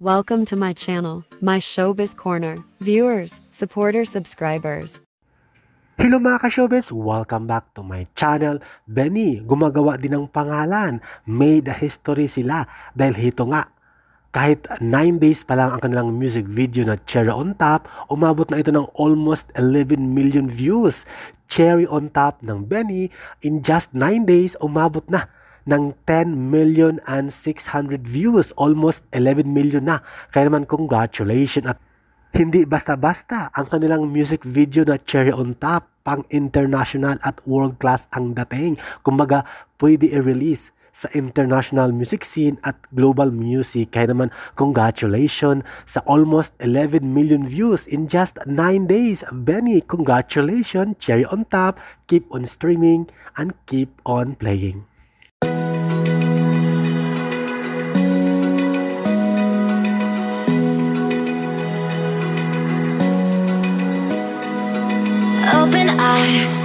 Welcome to my channel, my Showbiz Corner. Viewers, supporters, subscribers. Hello mga ka-showbiz! Welcome back to my channel. Benny, gumagawa din ng pangalan. Made a history sila dahil hito nga. Kahit 9 days pa lang ang kanilang music video na Cherry on Top, umabot na ito ng almost 11 million views. Cherry on Top ng Benny, in just 9 days, umabot na ng 10 million and 600 views. Almost 11 million na. Kaya naman congratulations at hindi basta-basta ang kanilang music video na Cherry on Top, pang international at world class ang dating. Kumbaga, pwede i-release sa international music scene at global music. Kaya naman, congratulations sa almost 11 million views in just 9 days. Benny, congratulations, Cherry on Top. Keep on streaming and keep on playing. Open eye